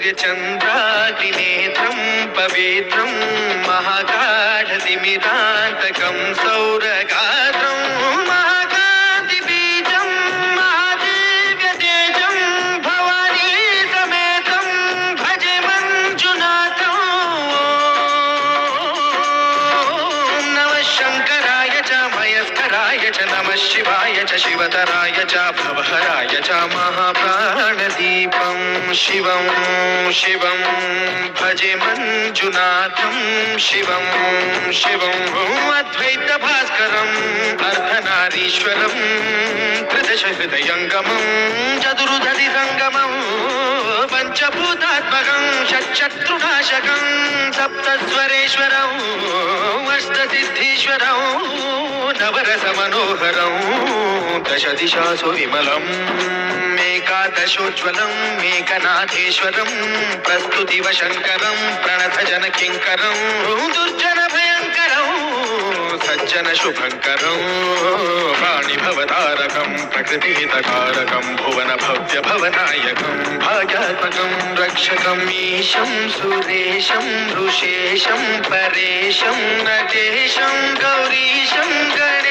सूर्यचन्द्राग्निनेत्रं पवित्रं महागाढतिमिरान्तकं सौरगात्रं महाकान्तिबीजं महादिव्यतेजं भवानी समेतं भजे मञ्जुनाथं। नमः शङ्कराय च मयस्कराय च नमः शिवाय च शिवतराय च भवहराय च महाप्राणदीपं शिवं शिवं भजे मञ्जुनाथं शिवं शिवं अद्वैतभास्करम् अर्धनारीश्वरं त्रिदशहृदयङ्गमं चतुर्दधिसङ्गमं पञ्चभूतात्मकं षट्शत्रुनाशकं सप्तस्वरेश्वरं अष्टसिद्धीश्वरं नवरसमनोहरं दशदिशासु विमलम् एकादशोज्ज्वलं मेघनाथेश्वरं प्रस्तुतिवशङ्करं प्रणतजनकिङ्करं दुर्जनभयङ्करं सज्जनशुभङ्करं प्राणिभवतारकं प्रकृतिहितकारकं भुवनभव्यभवनायकं भाग्यात्मकं रक्षकम् ईशं सुरेशं ऋषेशं परेशं नटेशं गौरीशं गणेशं